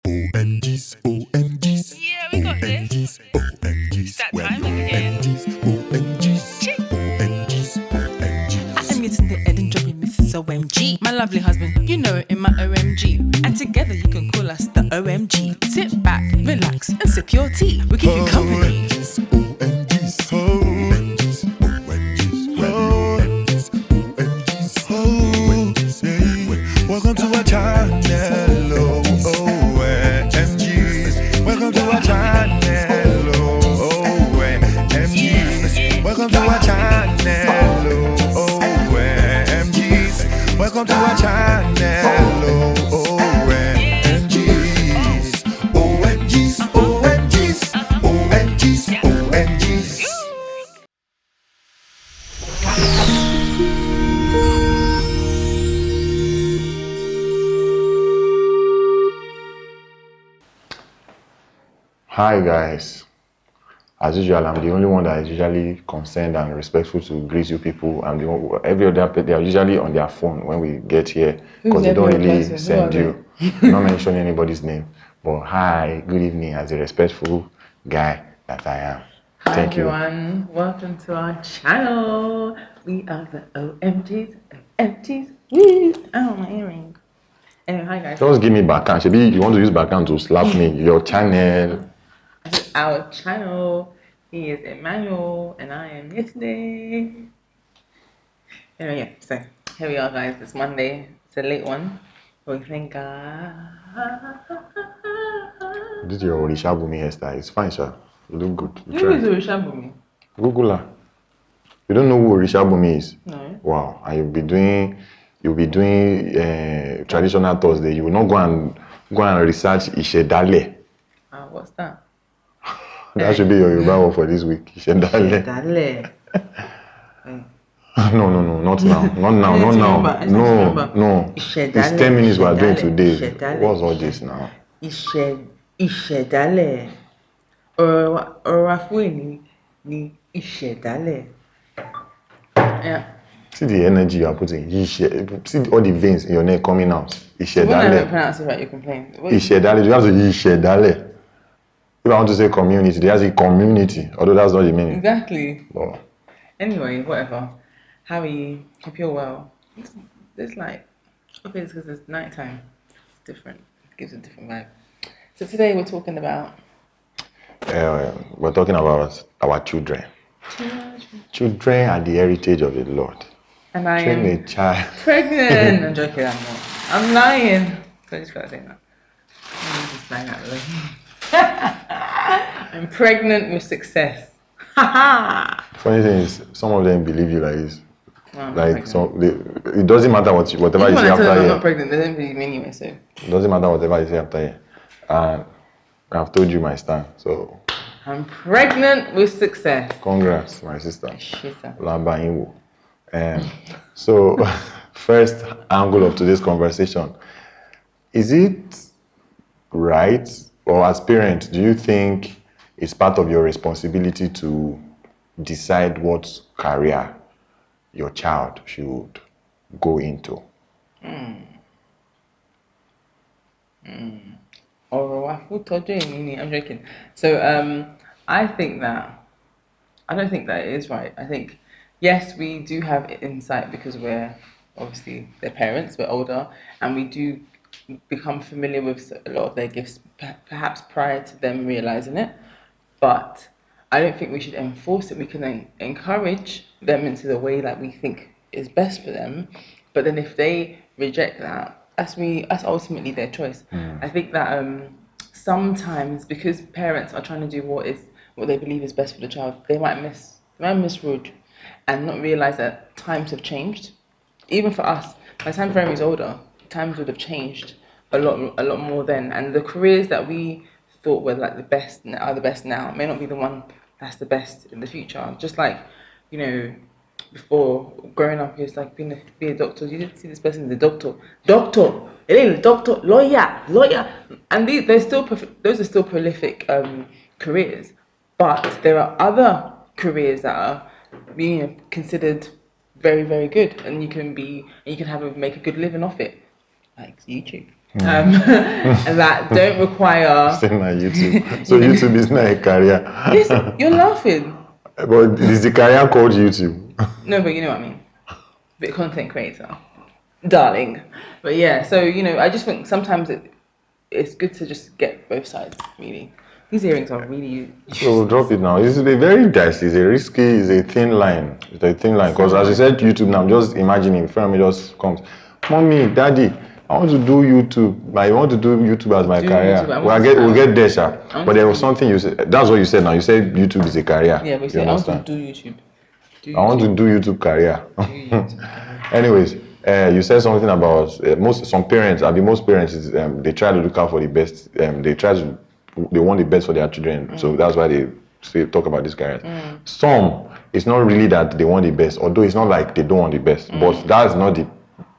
OMGs, OMGs. Yeah, we got this. OMGs, That well, time again. OMGs, OMGs. I'm getting the Ellen Jobbing Mrs. OMG. My lovely husband, you know, in my OMG. And together you can call us the OMG. Sit back, relax, and sip your tea. We keep you company. OMGs, OMGs, OMGs, OMGs, well, OMGs, OMGs, OMGs. Welcome to our channel, OMGs. Welcome to our channel, OMGs. Welcome to our channel, OMGs. Welcome to our channel, OMGs. OMGs, OMGs, OMGs, OMGs. Hi guys, as usual I'm the only one that is usually concerned and respectful to greet you people. I'm the one, every other they are usually on their phone when we get here because they don't really send you. I'm not mentioning anybody's name, but hi, good evening as a respectful guy that I am. Thank you. Everyone, welcome to our channel. We are the OMGs, OMGs. Woo! Oh, my earring. Anyway, hi guys. Just give me backhand. Shebi, you want to use backhand to slap me? Your channel. This is our channel. He is Emmanuel, and I am Yesterday. Anyway, yeah, so here we are, guys. It's Monday. It's a late one. But we thank God. This is your Orishabumi hairstyle. It's fine, sir. You look good. You Who is try. Orishabumi? Google her. You don't know who Orishabumi is? No. Wow. And you'll be doing traditional Thursday. You will not go and research Ishedale. What's that? That should be your Yoruba word for this week. Ishedale. Dale. No, not now. Not now. I Not need to now. remember. I need to remember. No. Ishedale. It's 10 minutes we are doing Ishedale. today. Ishedale. What's all this now? Ìṣẹ̀dálẹ̀ ọ̀rọ̀ àfúrè ni ìṣẹ̀dálẹ̀. Yeah. See the energy you are putting. See all the veins in your neck coming out. When I don't Ishedale. pronounce it right, you complain. Ishedale. You have to Ishedale. If I want to say community, they have to say community. Although that's not the meaning. Exactly. Oh. Anyway, whatever. How are you? Hope you're well. It's like, okay, it's because it's nighttime. It's different. It gives a different vibe. So today we're talking about We're talking about our children. Children are the heritage of the Lord. and I Train am a child. pregnant. I'm joking, I'm not. I'm lying. So I just gotta say that. I'm just lying out the I'm pregnant with success. Funny thing is, some of them believe you like this. No, I'm Like pregnant. it doesn't matter whatever Even you when say I tell them after I'm here. not pregnant, they don't believe me anyway, so. It doesn't matter whatever you say after here. And I've told you my stand. So I'm pregnant with success. congrats, my sister. Shit, sir. Lamba Inwo. So first angle of today's conversation. Is it right, or as parents, do you think it's part of your responsibility to decide what career your child should go into? I'm joking. So I don't think that it is right. I think, yes, we do have insight because we're obviously their parents, we're older, and we do become familiar with a lot of their gifts, perhaps prior to them realizing it. But I don't think we should enforce it. We can then encourage them into the way that we think is best for them. But then if they reject that, that's ultimately their choice. I think that sometimes because parents are trying to do what they believe is best for the child, they might misroad and not realize that times have changed. Even for us, by the time Fermi's older, times would have changed a lot more then, and the careers that we thought were like the best are the best now may not be the one that's the best in the future. Just like, before growing up, it's like be a doctor. You didn't see this person as a doctor, lawyer, and those are still prolific careers. But there are other careers that are being considered very, very good, and you can make a good living off it, like YouTube. that don't require. Say my YouTube. So YouTube is not a career. Listen, you're laughing. But is the career called YouTube? No, but you know what I mean. Bit content creator, darling. But yeah, so I just think sometimes it's good to just get both sides. Really, these earrings are really. So drop it now. It's a very dicey. It's a risky. It's a thin line. It's a thin line. Because as you said, YouTube. Now I'm just imagining. Family just comes. Mommy, Daddy, I want to do YouTube. I want to do YouTube as my career. We'll get there, sir. But there was something you said. That's what you said now. You said YouTube is a career. Yeah, but you said I want to do YouTube. I want to do YouTube career. Anyways, you said something about some parents. Most parents they try to look out for the best. They want the best for their children. So that's why they talk about these careers. Some, it's not really that they want the best, although it's not like they don't want the best. But that's not the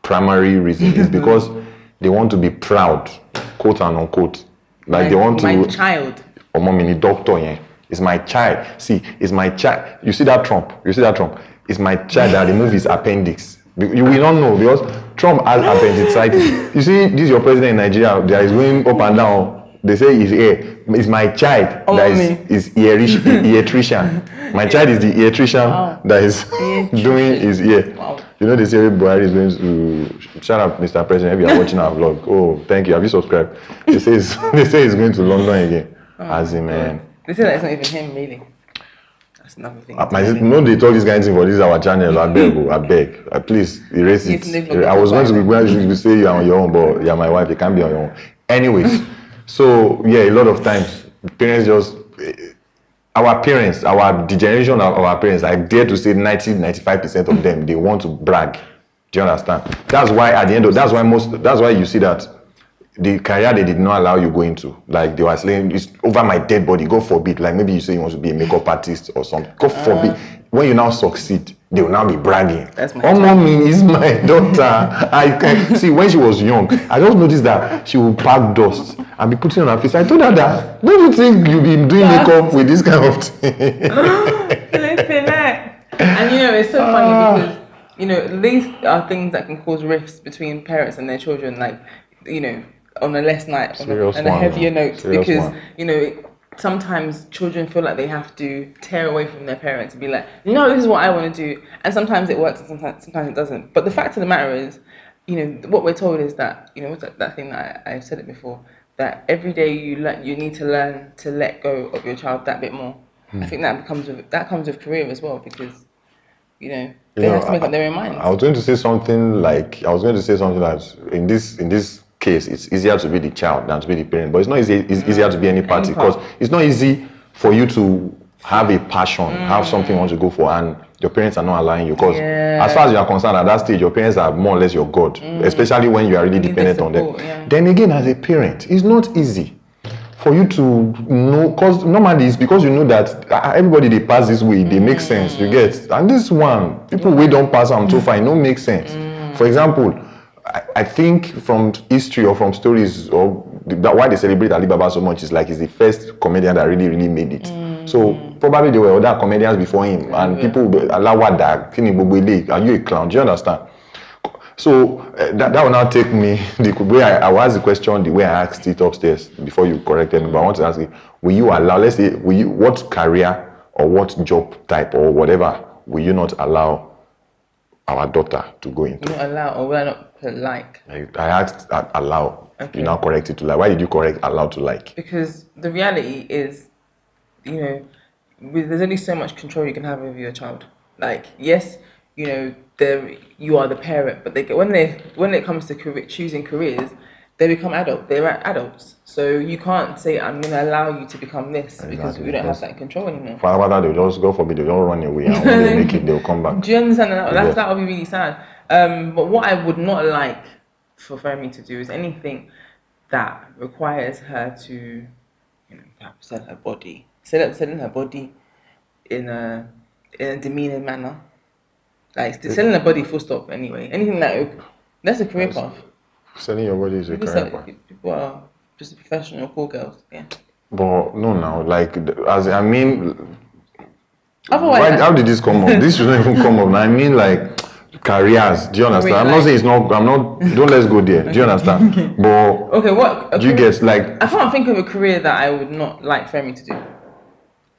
primary reason. It's because they want to be proud, quote and unquote. Like they want to. My child. Or mommy, doctor, yeah. It's my child. See, it's my child. You see that Trump? It's my child that removed his appendix. You will not know because Trump has appendicitis. You see, this is your president in Nigeria. There is going up and down. They say his ear. It's my child that is electrician. My child is the electrician that is doing his ear. Wow. You know, they say Buhari is going to shout out, Mr. President, if you are watching our vlog. Oh, thank you. Have you subscribed? They say he's going to London again. As in, man. They say that it's not even him, really. That's another thing. No, they talk this kind of thing for this our channel. I beg. Please erase it. I was going to say you are on your own, but you're my wife. You can't be on your own. Anyways, so yeah, a lot of times parents just the generation of our parents, I dare to say 90-95% of them, they want to brag. Do you understand? That's why at the end of that's why you see that the career they did not allow you go into, like they were saying, it's over my dead body. God forbid. Like maybe you say you want to be a makeup artist or something. God forbid. When you now succeed, they will now be bragging. That's my mommy is my daughter. I can see when she was young. I just noticed that she would pack dust and be putting on her face. I told her that. Don't you think you'll be doing makeup with this kind of thing? And it's so funny because these are things that can cause rifts between parents and their children. Like on a less night, on a heavier note, because sometimes children feel like they have to tear away from their parents and be like, no, this is what I want to do, and sometimes it works and sometimes it doesn't. But the fact of the matter is, what we're told is that what's that thing that I've said it before, that every day you need to learn to let go of your child that bit more. I think that comes with career as well, because they have to make up their own minds. I was going to say something that in this case, it's easier to be the child than to be the parent. But it's not easy. It's easier to be any party because it's not easy for you to have a passion, have something you want to go for, and your parents are not allowing you. Because as far as you are concerned, at that stage, your parents are more or less your God, especially when you are really dependent on them. Yeah. Then again, as a parent, it's not easy for you to know, because normally it's because you know that everybody they pass this way, they make sense. You get, and this one, people we don't pass them too far, it don't make sense. For example, I think from history or from stories or why they celebrate Alibaba so much is like he's the first comedian that really made it. So probably there were other comedians before him and people Alawada, are you a clown? Do you understand? So that will now take me the way I will ask the question the way I asked it upstairs before you corrected me. But I want to ask you, will you allow? Let's say, what career or what job type or whatever will you not allow our daughter to go into? You not allow, or will I not put like? I asked allow. Okay. You now correct it to like. Why did you correct allow to like? Because the reality is, there's only so much control you can have over your child. Like, yes, you are the parent, but when it comes to choosing careers, they become adult. They're adults, so you can't say I'm going to allow you to become this because we don't have that control anymore. For that, they'll just go for me. They'll run away, and when they make it, they'll come back. Do you understand that? That would be really sad. But what I would not like for Femi to do is anything that requires her to, sell her body, selling her body in a demeaning manner. Like selling her body, full stop. Anyway, anything that's a career path. Selling your body is a career path. People are just professional call girls, yeah. But no, now otherwise, Otherwise, how did this come up? This shouldn't even come up. I mean, like, careers. Do you understand? I'm not like- saying it's not. I'm not. Don't let's go there. Do you understand? But Okay, what? do you get like? I can't think of a career that I would not like Femi to do.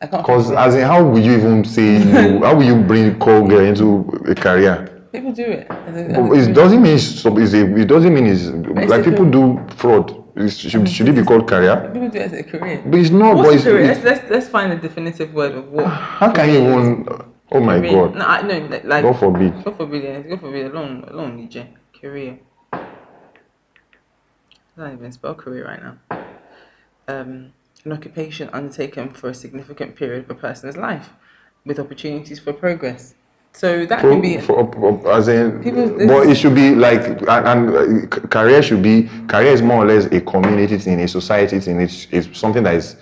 I can't. Because think of as in, how will you even say you? How will you bring call girl into a career? people do it. As a But career. it doesn't mean it doesn't mean it's like a people career. do fraud. Should it be called career? People do it as a career. But it's not. What's But a it's, career? it's, Let's find a definitive word of what. how can you career is. even? Oh my Career. God! No, like. God forbid. God forbid. Yeah. God forbid. Alone, DJ. Career. I don't even spell career right now. An occupation undertaken for a significant period of a person's life, with opportunities for progress. So that can be. As in, People- but it should be like, and career should be, career is more or less a community thing, a society thing. It's something that is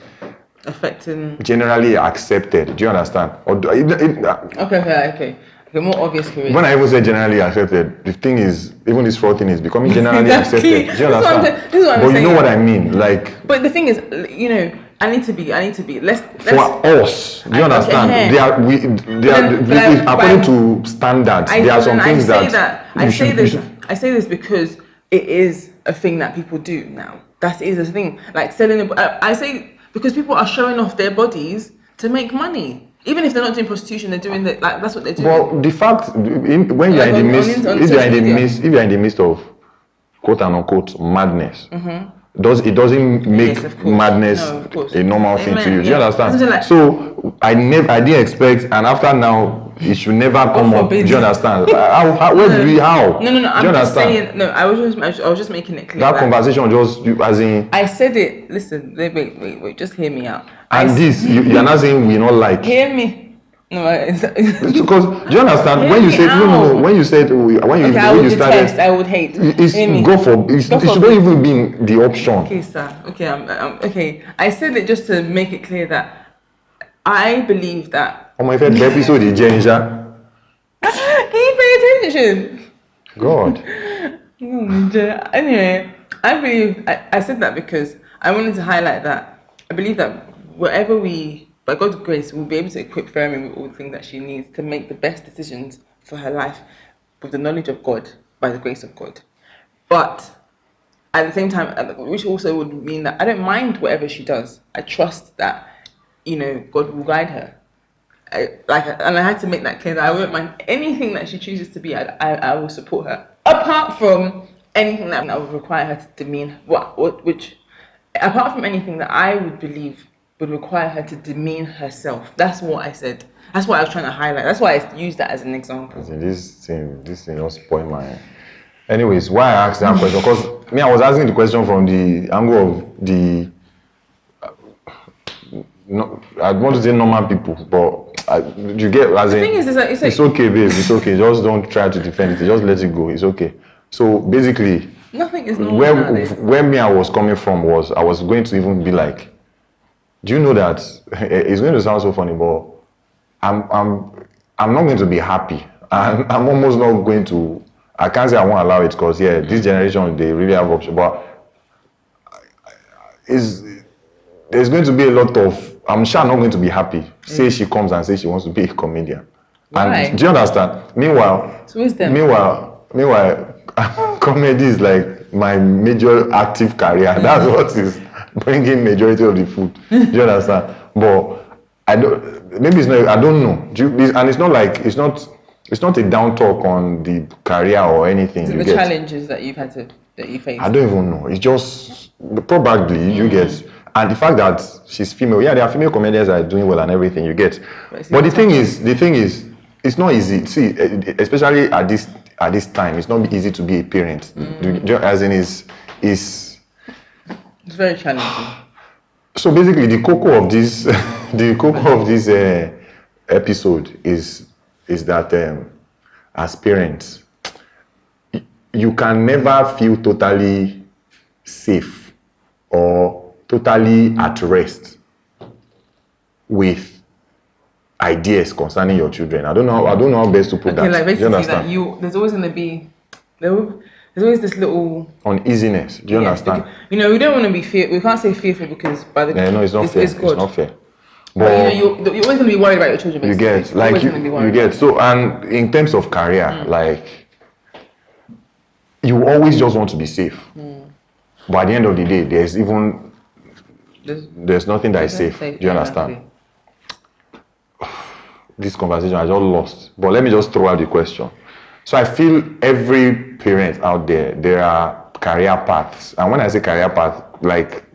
affecting. generally accepted. Do you understand? Or Okay. More obvious career. when I even say generally accepted, the thing is, even this fraud thing is becoming generally Exactly. accepted. Do you This is what I'm understand? saying- this is what I'm But you know saying. what I mean? Like, But the thing is, you know, I need to be. Let's for us, do you Okay, understand? yeah. They are But according to standards. There are some things that you should- I say this because it is a thing that people do now. That is a thing. Like selling. I say because people are showing off their bodies to make money. Even if they're not doing prostitution, they're doing that. Like that's what they're doing. Well, the fact when you are Like in the on- midst, on if you are in the social media. midst, if you are in the midst of quote and unquote madness, it doesn't make Yes, of course. madness No, of course. a normal thing to Amen, you. Do you yeah. understand? Something like- So I didn't expect, and after now, it should never come up. Do forbid. you understand? Where do we? How? No. Do you I'm just understand? saying. No, I was just making it clear. That conversation just as in, I said it. Listen, wait. Just hear me out. and this you are not saying we not like. Hear me. No, Because do you understand Hear when you me said no, out. when you said when you okay, I when would you started. detest. I would hate. It's Hear me. go for it Go for should not even be the option. Okay, sir. Okay, okay. I said it just to make it clear that I believe that. On my favorite episode is Jenja. Can you pay attention? God. Anyway, I believe I said that because I wanted to highlight that I believe that wherever we, by God's grace, we'll be able to equip Fermi with all the things that she needs to make the best decisions for her life with the knowledge of God, by the grace of God. But at the same time, which also would mean that I don't mind whatever she does. I trust that, you know, God will guide her. And I had to make that clear that I won't mind anything that she chooses to be. I will support her, apart from anything that would require her to demean apart from anything that I would believe would require her to demean herself. That's what I said. That's what I was trying to highlight. That's why I used that as an example. This thing just spoil my. Anyways, why I asked that question? Because me, I was asking the question from the angle of the. No, I want to say normal people, but you get as in. The thing is that it's okay, babe. It's okay. Just don't try to defend it. Just let it go. It's okay. So basically, Nothing is normal nowadays. where me I was coming from was I was going to even be like, do you know that it's going to sound so funny, but I'm not going to be happy. I'm almost not going to. I can't say I won't allow it because this generation they really have options, but there's going to be a lot of. I'm sure I'm not going to be happy. Say she comes and says she wants to be a comedian. Why? And do you understand? Meanwhile, So who's them? Meanwhile, comedy is like my major active career. That's what is bringing majority of the food. Do you understand? But I don't. Maybe it's not. I don't know. And it's not like it's not a down talk on the career or anything. So You the get. challenges that you face. I don't even know. It's just probably you get. And the fact that she's female, there are female comedians that are doing well and everything. You get. But the thing is, it's not easy. See, especially at this time, it's not easy to be a parent. As in, it's very challenging. So basically, the cocoa of this, episode is that as parents, you can never feel totally safe or totally at rest with ideas concerning your children. I don't know how best to put that. Like Do you basically understand? there's always going to be there's always this little Uneasiness. Do you understand? because, we don't want to be we can't say fearful because by the Yeah, no, it's not fair. it's God. It's not fair. But you're always going to be worried about your children. You Basically. get, like, you get. So, and in terms of career, like, you always just want to be safe. But at the end of the day, there's nothing that is safe. Do you understand? This conversation I just lost. But let me just throw out the question. So I feel every parent out there are career paths. And when I say career path, like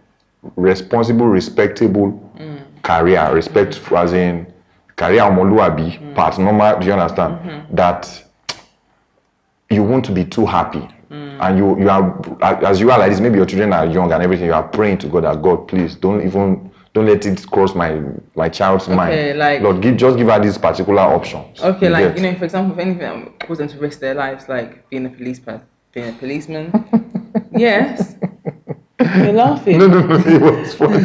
responsible, respectable career, respect as in career omoluabi, part normal, do you understand? That you want to be too happy. And you are, as you are like this, maybe your children are young and everything, you are praying to God that God, please don't let it cross my child's mind. Like, Lord, just give her these particular options. Okay, like, for example, if anything that causes them to risk their lives, like being a policeman. Yes. You're laughing. No, it was funny.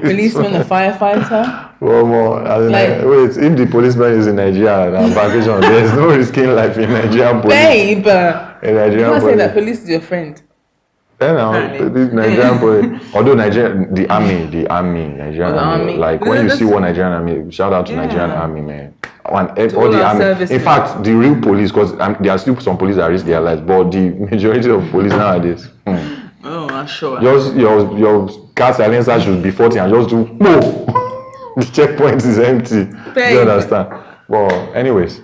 Policeman, a firefighter. One more. Wait, if the policeman is in Nigeria on vacation, there's no risking life in Nigerian police. Babe! In Nigerian you can't police. say that police is your friend. Nigerian police. Although the army, Nigerian army. Like when you see one Nigerian army, shout out to Nigerian army, man. And all the army. In fact, the real police, because there are still some police that risk their lives, but the majority of police nowadays. Oh, I'm sure. Just your car silencer should be 40 and just do whoa. The checkpoint is empty. Babe. Do you understand? Well, anyways.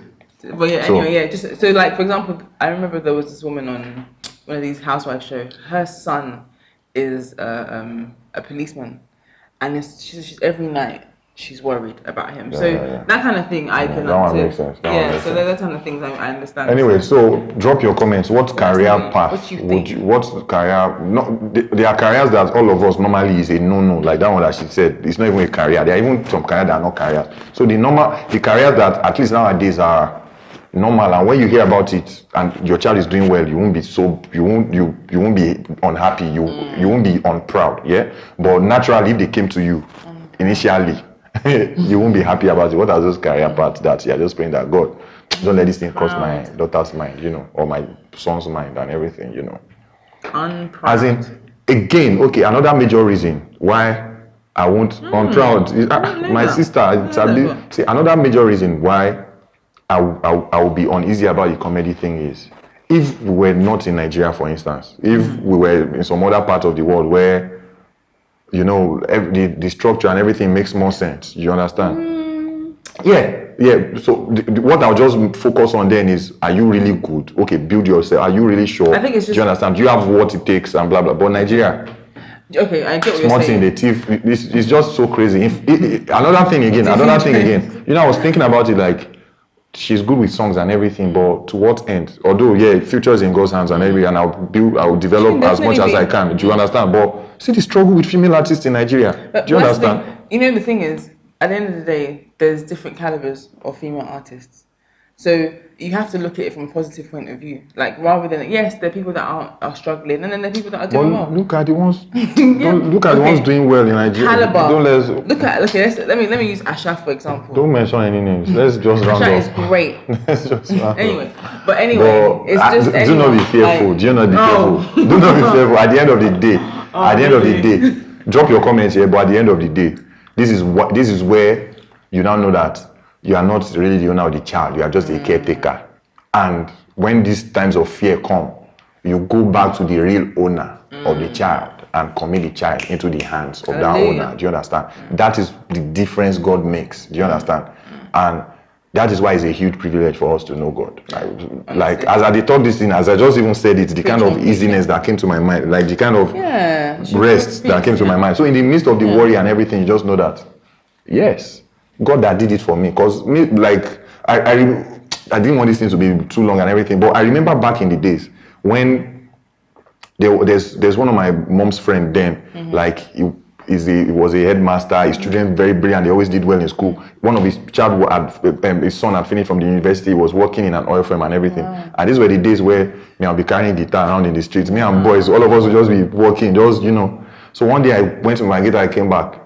But yeah, just so like for example, I remember there was this woman on one of these housewife shows. Her son is a policeman, and she's every night she's worried about him. That kind of thing I can. That one makes sense. That kind of things I understand. Anyway, so drop your comments. What career path would you? What career? No, there are careers that all of us normally is a no. Like that one that she said, it's not even a career. There are even some careers that are not careers. So the careers that at least nowadays are normal, and when you hear about it and your child is doing well, you won't be unhappy. You won't be unproud. Yeah. But naturally, if they came to you initially, you won't be happy about it. What are those career paths that you're just praying that God, don't let this thing cross my daughter's mind, or my son's mind and everything, Unproud. As in, again, okay, another major reason why I won't unproud is my sister. See, another major reason why I will be uneasy about the comedy thing is if we were not in Nigeria, for instance, if we were in some other part of the world where the structure and everything makes more sense. You understand? Yeah. So what I'll just focus on then is, are you really good? Okay, build yourself. Are you really sure? I think it's just. Do you understand? Do you have what it takes and blah blah? But Nigeria. Okay, I get what you're saying. The thief. It's just so crazy. Another thing again. I was thinking about it like. She's good with songs and everything, but to what end? Although, future is in God's hands and everything, and I'll develop as much as I can. Do you understand? But see the struggle with female artists in Nigeria. Do you understand? The thing is, at the end of the day, there's different calibers of female artists. So you have to look at it from a positive point of view. Like rather than there are people that are struggling, and then there are people that are doing well. Look at the ones. Look at the ones doing well in Nigeria. Caliber. Let me use Asha for example. Don't mention any names. Let's just round Asha off. is great. Let's just round anyway, off. But it's just. Do not be fearful. Do not be fearful. Do not be fearful. At the end of the day, drop your comments here. But at the end of the day, this is where you now know that you are not really the owner of the child. You are just a caretaker. And when these times of fear come, you go back to the real owner of the child and commit the child into the hands of that owner. Do you understand? That is the difference God makes. Do you understand? And that is why it's a huge privilege for us to know God. Like as I taught this thing, as I just even said it, the kind of easiness that came to my mind, like the kind of rest that came to my mind. So in the midst of the worry and everything, you just know that, yes, God that did it for me. Because me, like, I didn't want this thing to be too long and everything, but I remember back in the days when there's one of my mom's friend then, like he was a headmaster, his children very brilliant, they always did well in school. One of his his son had finished from the university, was working in an oil firm and everything. Wow. And these were the days where I'll be carrying guitar around in the streets. Me and boys, all of us would just be walking, So one day I went to my guitar, I came back.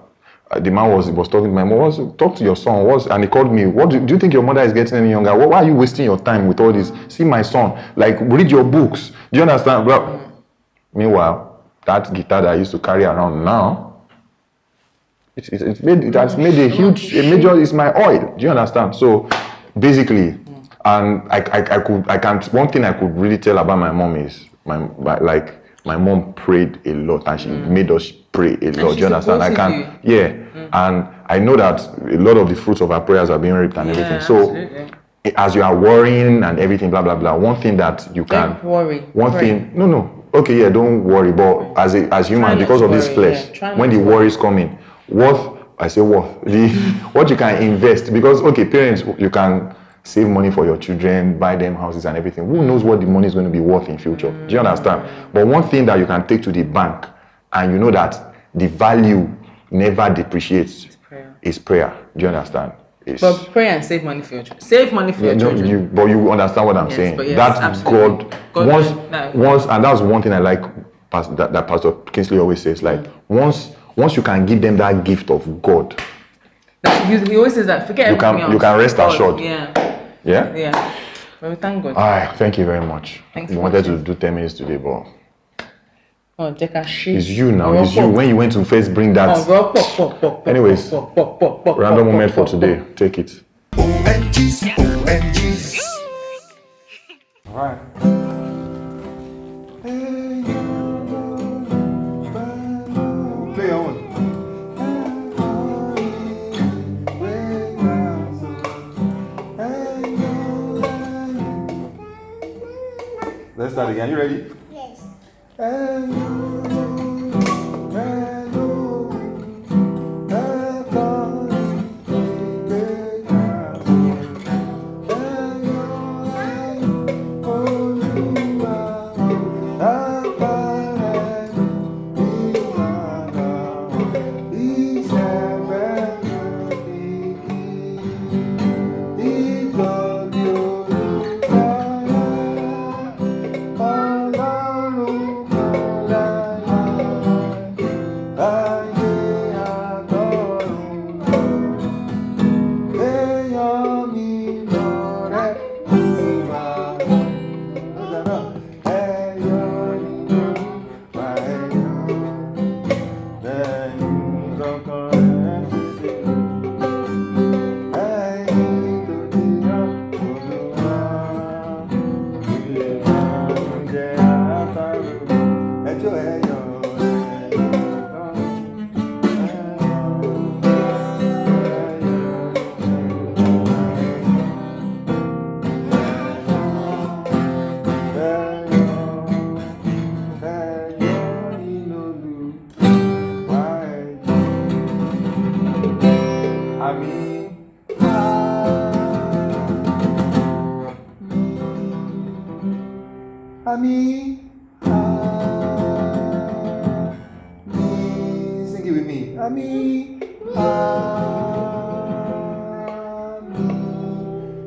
The man was talking to my mom. Talk to your son. And he called me. What do you think your mother is getting any younger? Why are you wasting your time with all this? See my son. Like, read your books. Do you understand? Well, meanwhile, that guitar that I used to carry around now, it has made a major. It's my oil. Do you understand? So basically, and I can't. One thing I could really tell about my mom is my mom prayed a lot and she made us pray a lot. Do you understand? I can, and I know that a lot of the fruits of our prayers are being reaped and everything. So as you are worrying and everything, blah blah blah. One thing that you can don't worry. Okay, yeah, don't worry. But as human, because of this flesh, when the worries come in, what you can invest, because okay, parents, you can save money for your children, buy them houses and everything. Who knows what the money is going to be worth in future? Do you understand? But one thing that you can take to the bank, and you know that the value never depreciates, is prayer. Do you understand? But pray and save money for your children. Save money for your children. But you understand what I'm saying. Yes, That's absolutely. God once, and that's one thing I like that Pastor Kingsley always says. Like once you can give them that gift of God, he always says that. Forget everything else. You can rest assured. Yeah. Well, we thank God. All right, thank you very much. Thanks we for wanted watching. to do 10 minutes today, but it's you now. It's you. When you went to first bring that. Anyways, random moment for today. Take it. OMGs. All right. Play your own. Let's start again. You ready? Yes. Sing it with me.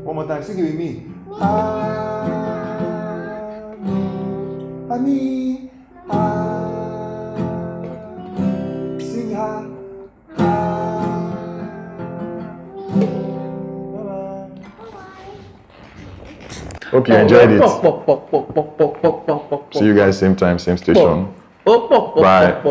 One more time. Sing it with me. Sing ha. Hope you enjoyed it. See you guys same time, same station. Bye.